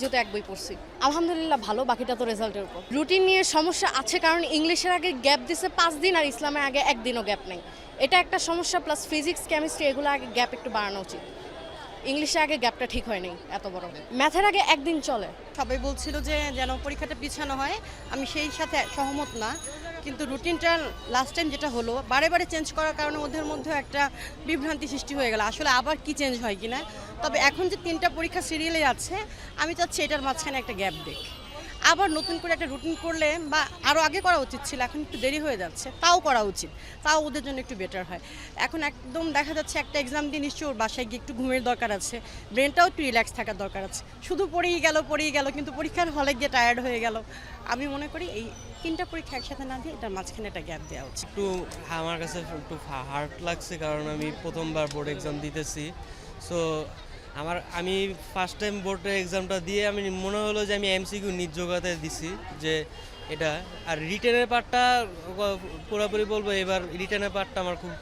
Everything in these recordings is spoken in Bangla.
যেহেতু এক বই পড়ছি আলহামদুলিল্লাহ ভালো, বাকিটা তো রেজাল্টের উপর। রুটিন নিয়ে সমস্যা আছে কারণ ইংলিশের আগে গ্যাপ দিছে 5 দিন আর ইসলামের আগে একদিনও গ্যাপ নেই, এটা একটা সমস্যা। প্লাস ফিজিক্স কেমিস্ট্রি এগুলো আগে গ্যাপ একটু বাড়ানো উচিত, ইংলিশে আগে গ্যাপটা ঠিক হয়নি এত বড়। ম্যাথের আগে একদিন চলে। সবাই বলছিল যে যেন পরীক্ষাটা পিছানো হয়, আমি সেই সাথে সহমত না, কিন্তু রুটিনটা লাস্ট টাইম যেটা হলো বারে বারে চেঞ্জ করার কারণে ওদের মধ্যে একটা বিভ্রান্তি সৃষ্টি হয়ে গেল আসলে আবার কি চেঞ্জ হয় কিনা। তবে এখন যে 3টা পরীক্ষা সিরিয়ালে আছে আমি চাচ্ছি এটার মাঝখানে একটা গ্যাপ দেখ, আবার নতুন করে একটা রুটিন করলে বা আরও আগে করা উচিত ছিল, এখন একটু দেরি হয়ে যাচ্ছে, তাও করা উচিত, তাও ওদের জন্য একটু বেটার হয়। এখন একদম দেখা যাচ্ছে একটা এক্সাম দিয়ে নিশ্চয়ই ওর বাসায় গিয়ে একটু ঘুমের দরকার আছে, ব্রেনটাও একটু রিল্যাক্স থাকার দরকার আছে, শুধু পড়েই গেল কিন্তু পরীক্ষার হলে গিয়ে টায়ার্ড হয়ে গেল। আমি মনে করি এই 3টা পরীক্ষা একসাথে না দিয়ে এটার মাঝখানে একটা গ্যাপ দেওয়া উচিত। একটু আমার কাছে একটু হার্ড লাগছে কারণ আমি প্রথমবার বোর্ড এক্সাম দিতেছি। সো আমি ফার্স্ট টাইম বোর্ডের এক্সামটা দিয়ে আমি মনে হলো যে আমি এমসিকিউ নিজ জোগাতে দিছি যে এটা। আর রিটেনের পার্টটা পুরোপুরি বলবো এবার রিটেনের পার্টটা আমার খুব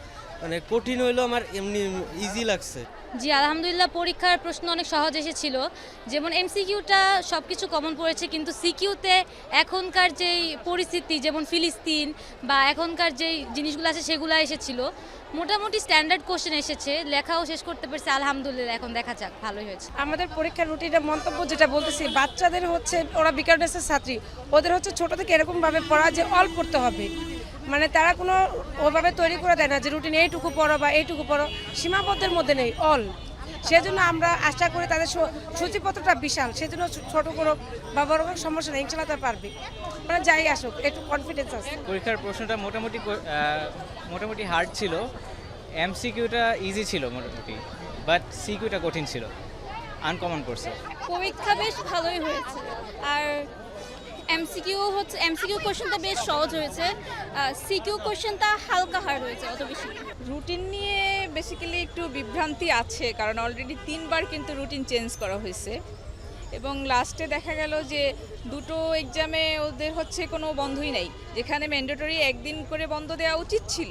মানে কঠিন হইলো, আমার এমনি ইজি লাগছে। জি আলহামদুলিল্লাহ, পরীক্ষার প্রশ্ন অনেক সহজ এসেছিল। যেমন এমসিকিউটা সব কিছু কমন পড়েছে, কিন্তু সিকিউতে এখনকার যেই পরিস্থিতি, যেমন ফিলিস্তিন বা এখনকার যেই জিনিসগুলো আছে সেগুলো এসেছিল। মোটামুটি স্ট্যান্ডার্ড কোশ্চেন এসেছে, লেখাও শেষ করতে পারছে আলহামদুলিল্লাহ। এখন দেখা যাক, ভালোই হয়েছে। আমাদের পরীক্ষার রুটিনের মন্তব্য যেটা বলতেছি, বাচ্চাদের হচ্ছে ওরা বিকারনেসের ছাত্রী, ওদের হচ্ছে ছোট থেকে এরকমভাবে পড়া যে অল পড়তে হবে, মানে তারা কোনো ওভাবে তৈরি করে দেয় না যে রুটিন এইটুকু পড়ো বা এইটুকু পড়ো, সীমাবদ্ধের মধ্যে নেই, অল। সেজন্য আমরা আশা করি তাদের সূচিপত্রটা বিশাল, সেজন্য ছোট কোনো বা বড় কোনো সমস্যা নেই, ইনশাল্লাহ তারা পারবে, মানে যাই আসুক একটু কনফিডেন্স আছে। পরীক্ষার প্রশ্নটা মোটামুটি হার্ড ছিল, এমসিকিউটা ইজি ছিল মোটামুটি, বাট সিকিউটা কঠিন ছিল, আনকমন করছে। পরীক্ষা বেশ ভালোই হয়েছে, আর এমসিকিউ কোশ্চেনটা বেশ সহজ হয়েছে, সিকিউ কোশ্চেনটা হালকা হার্ড হয়েছে, অত বেশি। রুটিন নিয়ে বেসিক্যালি একটু বিভ্রান্তি আছে, কারণ অলরেডি 3বার কিন্তু রুটিন চেঞ্জ করা হয়েছে এবং লাস্টে দেখা গেল যে দুটো এক্সামে ওদের হচ্ছে কোনো বন্ধই নাই, যেখানে ম্যান্ডেটরি একদিন করে বন্ধ দেওয়া উচিত ছিল।